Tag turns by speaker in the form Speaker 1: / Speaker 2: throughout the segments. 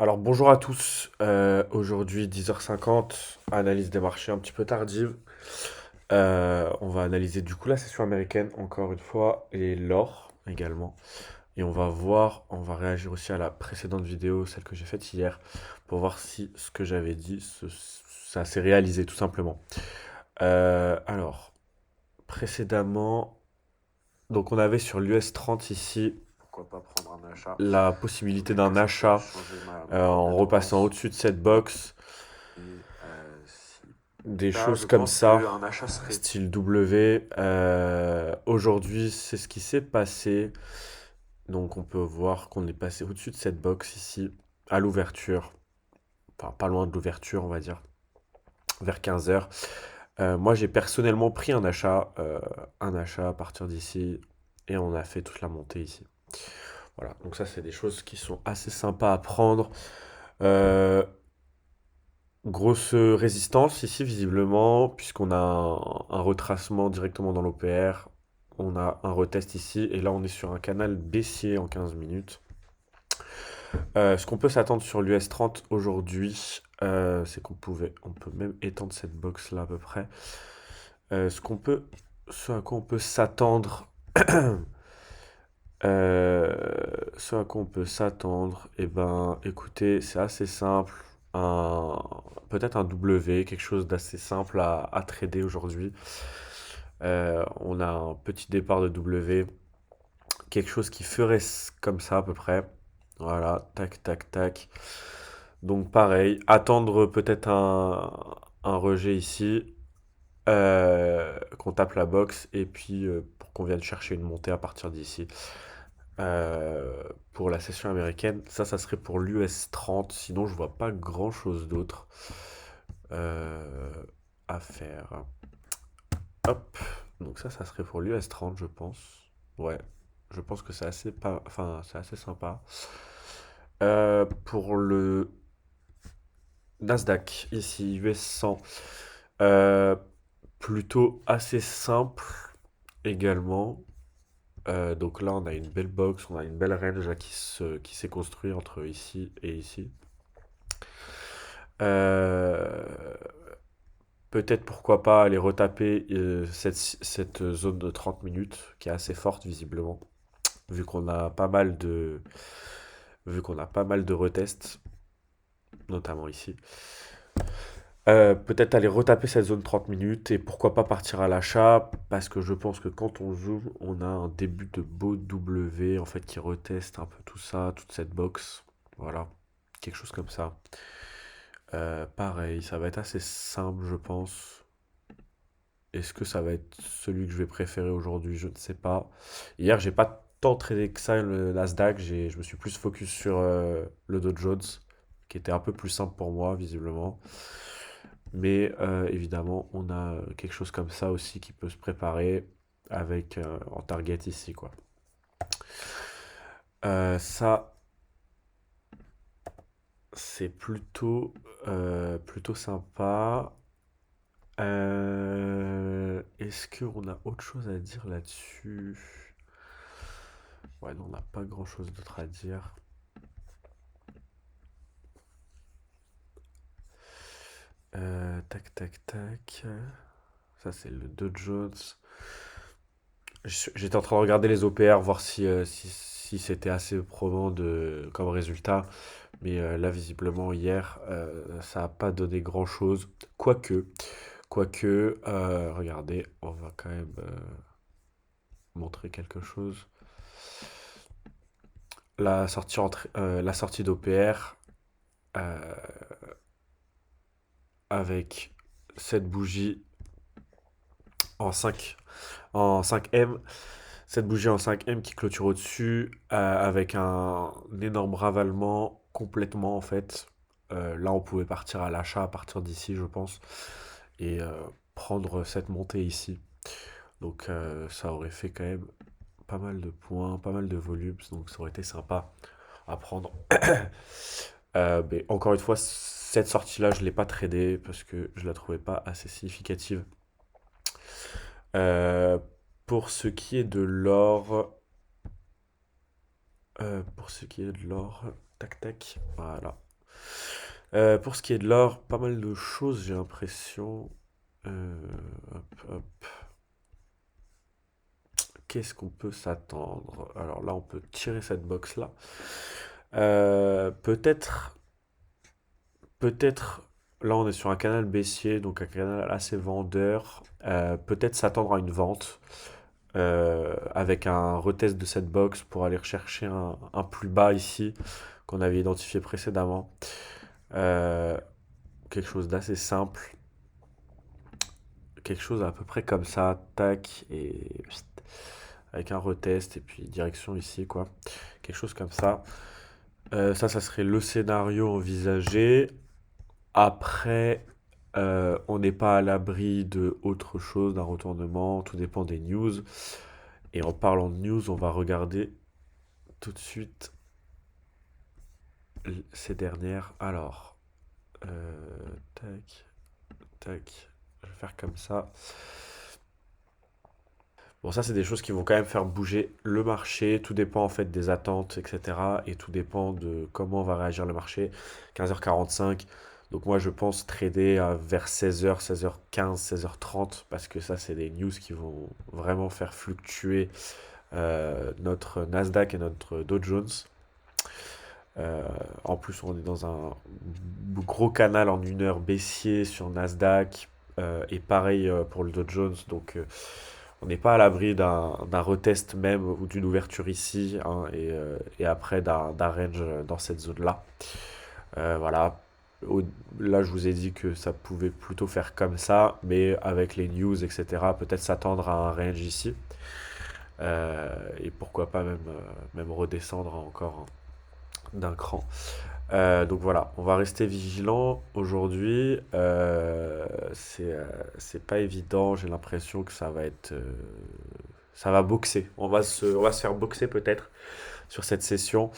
Speaker 1: Alors bonjour à tous. Aujourd'hui 10h50, analyse des marchés un petit peu tardive. On va analyser du coup la session américaine encore une fois et l'or également. Et on va voir, on va réagir aussi à la précédente vidéo, celle que j'ai faite hier, pour voir si ce que j'avais dit, ça s'est réalisé tout simplement. Alors, précédemment, donc on avait sur l'US 30 ici
Speaker 2: Pourquoi pas prendre un achat?
Speaker 1: la
Speaker 2: Il
Speaker 1: possibilité
Speaker 2: faudrait que
Speaker 1: d'un
Speaker 2: ça puisse
Speaker 1: achat
Speaker 2: changer ma courbe
Speaker 1: en
Speaker 2: de
Speaker 1: repassant
Speaker 2: tendance.
Speaker 1: au-dessus de cette box.
Speaker 2: Et si
Speaker 1: Des
Speaker 2: là,
Speaker 1: choses
Speaker 2: je
Speaker 1: comme
Speaker 2: pense
Speaker 1: ça,
Speaker 2: qu'un achat serait.
Speaker 1: style W. Aujourd'hui, c'est ce qui s'est passé. Donc, on peut voir qu'on est passé au-dessus de cette box ici, à l'ouverture. Enfin, pas loin de l'ouverture, on va dire, vers 15 heures. Moi, j'ai personnellement pris un achat à partir d'ici, et on a fait toute la montée ici. Voilà, donc ça, c'est des choses qui sont assez sympas à prendre. Euh, Grosse résistance ici, visiblement, puisqu'on a un retracement directement dans l'OPR. On a un retest ici, et là on est sur un canal baissier en 15 minutes. Ce qu'on peut s'attendre sur l'US 30 aujourd'hui, c'est on peut même étendre cette box là à peu près. Ce à quoi on peut s'attendre, euh, ce à quoi on peut s'attendre, eh ben, écoutez, c'est assez simple. Un, peut-être un W, quelque chose d'assez simple à trader aujourd'hui. On a un petit départ de W, quelque chose qui ferait comme ça à peu près. Voilà, tac, tac, tac. Donc pareil, attendre peut-être un rejet ici, qu'on tape la box, et puis pour qu'on vienne chercher une montée à partir d'ici. Pour la session américaine, ça serait pour l'US 30. Sinon, je vois pas grand-chose d'autre euh, à faire. Hop. Donc ça serait pour l'US 30, je pense. Ouais, je pense que c'est assez pas, enfin, c'est assez sympa. Pour le Nasdaq, ici, US 100, euh, plutôt assez simple également. Donc là, on a une belle box, on a une belle range là, qui s'est construite entre ici et ici. Euh, Peut-être pourquoi pas aller retaper cette zone de 30 minutes qui est assez forte visiblement, vu qu'on a pas mal de, vu qu'on a pas mal de retests, notamment ici. Peut-être aller retaper cette zone 30 minutes et pourquoi pas partir à l'achat, parce que je pense que quand on zoome, on a un début de beau W en fait qui reteste un peu tout ça, toute cette box. Voilà, quelque chose comme ça. Pareil, ça va être assez simple, je pense. Est-ce que ça va être celui que je vais préférer aujourd'hui? Je ne sais pas. Hier, j'ai pas tant tradé que ça le Nasdaq. Je me suis plus focus sur le Dow Jones, qui était un peu plus simple pour moi, visiblement. Mais évidemment, on a quelque chose comme ça aussi qui peut se préparer avec en target ici, quoi. Ça, c'est plutôt sympa. Est-ce qu'on a autre chose à dire là-dessus? Ouais, non, on n'a pas grand-chose d'autre à dire. Tac, tac, tac. Ça, c'est le Dow Jones. J'étais en train de regarder les OPR, voir si c'était assez probant comme résultat. Mais là, visiblement, hier, ça n'a pas donné grand-chose. Regardez, on va quand même montrer quelque chose. La sortie d'OPR euh, avec cette bougie en 5M. Cette bougie en 5M qui clôture au-dessus avec un énorme ravalement complètement en fait. Là, on pouvait partir à l'achat à partir d'ici, je pense, et prendre cette montée ici. Donc, ça aurait fait quand même pas mal de points, pas mal de volumes, donc ça aurait été sympa à prendre. Mais encore une fois, cette sortie-là, je ne l'ai pas tradée parce que je la trouvais pas assez significative. Euh, pour ce qui est de l'or, tac tac, voilà. Pour ce qui est de l'or, pas mal de choses, j'ai l'impression. Euh, hop, hop. Qu'est-ce qu'on peut s'attendre? Alors là, on peut tirer cette box-là. Peut-être, peut-être, là, on est sur un canal baissier, donc un canal assez vendeur. Peut-être s'attendre à une vente avec un retest de cette box pour aller rechercher un plus bas ici qu'on avait identifié précédemment. Euh, Quelque chose d'assez simple, quelque chose à peu près comme ça, tac, et avec un retest, et puis direction ici, quoi. Quelque chose comme ça. Ça serait le scénario envisagé. Après, on n'est pas à l'abri de autre chose, d'un retournement, tout dépend des news. Et en parlant de news, on va regarder tout de suite ces dernières. Alors, tac, tac, je vais faire comme ça. Bon, ça, c'est des choses qui vont quand même faire bouger le marché. Tout dépend en fait des attentes, etc. Et tout dépend de comment va réagir le marché. 15h45. Donc moi, je pense trader vers 16h, 16h15, 16h30. Parce que ça, c'est des news qui vont vraiment faire fluctuer notre Nasdaq et notre Dow Jones. En plus, on est dans un gros canal en 1 heure baissier sur Nasdaq. Et pareil pour le Dow Jones. Donc on n'est pas à l'abri d'un retest même ou d'une ouverture ici, hein, et après d'un range dans cette zone-là. Voilà. Au- Là, je vous ai dit que ça pouvait plutôt faire comme ça, mais avec les news, etc., peut-être s'attendre à un range ici. Et pourquoi pas même redescendre encore d'un cran. Donc voilà, on va rester vigilant aujourd'hui. C'est pas évident, j'ai l'impression que ça va être. Ça va boxer. On va se faire boxer peut-être sur cette session.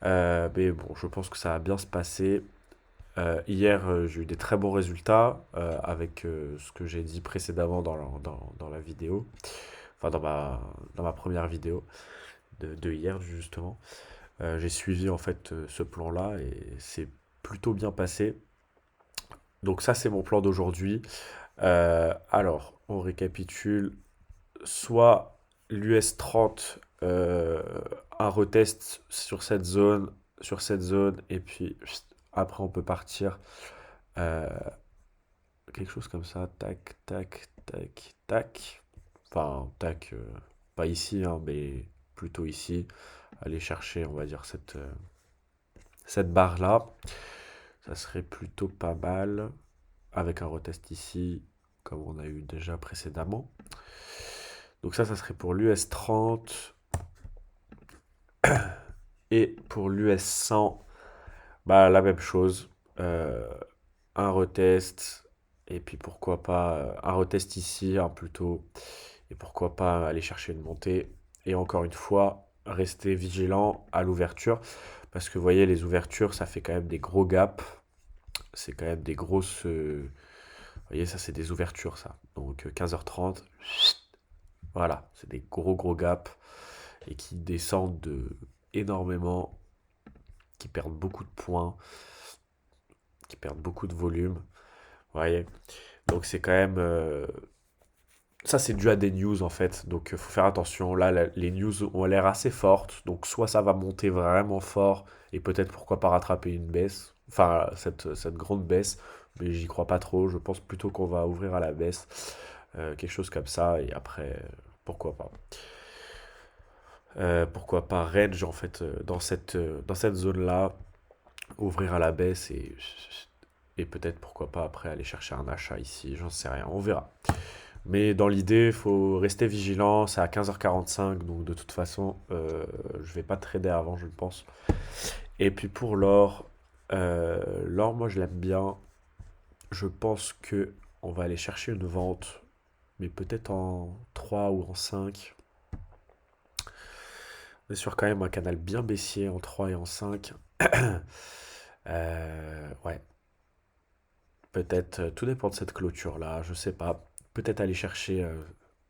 Speaker 1: Mais bon, je pense que ça va bien se passer. Hier, j'ai eu des très bons résultats avec ce que j'ai dit précédemment dans la vidéo. Enfin, dans ma première vidéo de hier, justement. J'ai suivi en fait ce plan-là et c'est plutôt bien passé. Donc ça, c'est mon plan d'aujourd'hui. Alors, on récapitule. Soit l'US 30, un retest sur cette zone, et puis après on peut partir euh, quelque chose comme ça, tac, tac, tac, tac. Enfin, tac, pas ici, hein, mais plutôt ici. Aller chercher, on va dire, cette barre-là. Ça serait plutôt pas mal. Avec un retest ici, comme on a eu déjà précédemment. Donc ça serait pour l'US 30. Et pour l'US 100, bah, la même chose. Euh, un retest. Et puis pourquoi pas un retest ici, hein, plutôt. Et pourquoi pas aller chercher une montée. Et encore une fois, rester vigilant à l'ouverture. Parce que vous voyez, les ouvertures, ça fait quand même des gros gaps. C'est quand même des grosses. Vous voyez, ça, c'est des ouvertures, ça. Donc 15h30. Voilà, c'est des gros gros gaps. Et qui descendent énormément. Qui perdent beaucoup de points. Qui perdent beaucoup de volume. Vous voyez. Donc c'est quand même. Ça, c'est dû à des news en fait. Donc faut faire attention. Là, les news ont l'air assez fortes. Donc soit ça va monter vraiment fort. Et peut-être pourquoi pas rattraper une baisse. Enfin, cette grande baisse. Mais j'y crois pas trop. Je pense plutôt qu'on va ouvrir à la baisse. Quelque chose comme ça. Et après, pourquoi pas. Pourquoi pas range en fait dans cette zone-là. Ouvrir à la baisse et peut-être pourquoi pas après aller chercher un achat ici. J'en sais rien. On verra. Mais dans l'idée, il faut rester vigilant. C'est à 15h45, donc de toute façon, je vais pas trader avant, je le pense. Et puis pour l'or, l'or, moi je l'aime bien. Je pense que on va aller chercher une vente, mais peut-être en 3 ou en 5. On est sur quand même un canal bien baissier en 3 et en 5. Ouais, peut-être, tout dépend de cette clôture-là, je sais pas. Peut-être aller chercher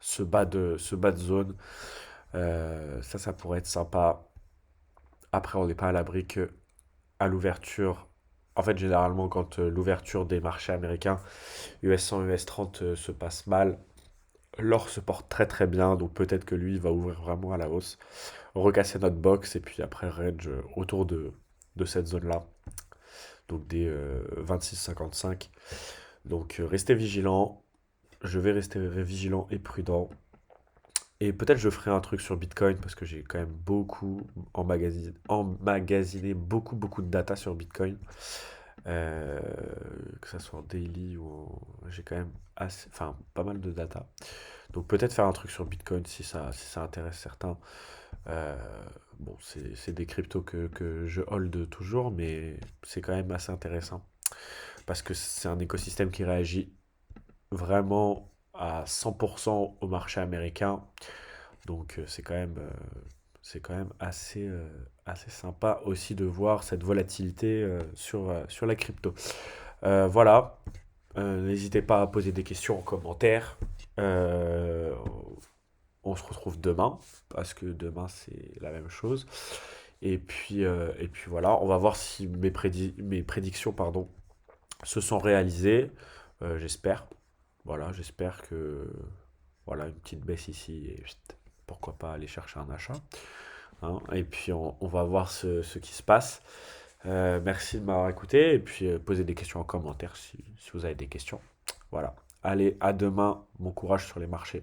Speaker 1: ce bas de zone. Ça pourrait être sympa. Après, on n'est pas à l'abri que à l'ouverture, En fait, généralement, quand l'ouverture des marchés américains, US 100, US 30 se passe mal, l'or se porte très très bien, donc peut-être que lui va ouvrir vraiment à la hausse, recasser notre box et puis après range autour de cette zone-là, donc des 26,55. Donc restez vigilants, je vais rester vigilant et prudent. Et peut-être je ferai un truc sur Bitcoin parce que j'ai quand même beaucoup emmagasiné beaucoup de data sur Bitcoin. Euh, que ça soit en daily ou j'ai quand même enfin, pas mal de data. Donc peut-être faire un truc sur Bitcoin si ça intéresse certains. Euh, bon, c'est des cryptos que je hold toujours, mais c'est quand même assez intéressant parce que c'est un écosystème qui réagit vraiment à 100% au marché américain. Donc c'est quand même assez sympa aussi de voir cette volatilité sur la crypto. Voilà. N'hésitez pas à poser des questions en commentaire. Euh, on se retrouve demain, parce que demain c'est la même chose. Et puis voilà, on va voir si mes prédictions pardon, se sont réalisées. J'espère. Voilà, j'espère que voilà, une petite baisse ici et pourquoi pas aller chercher un achat, hein. Et puis on va voir ce qui se passe. Merci de m'avoir écouté et puis posez des questions en commentaire si vous avez des questions. Voilà. Allez, à demain. Bon courage sur les marchés.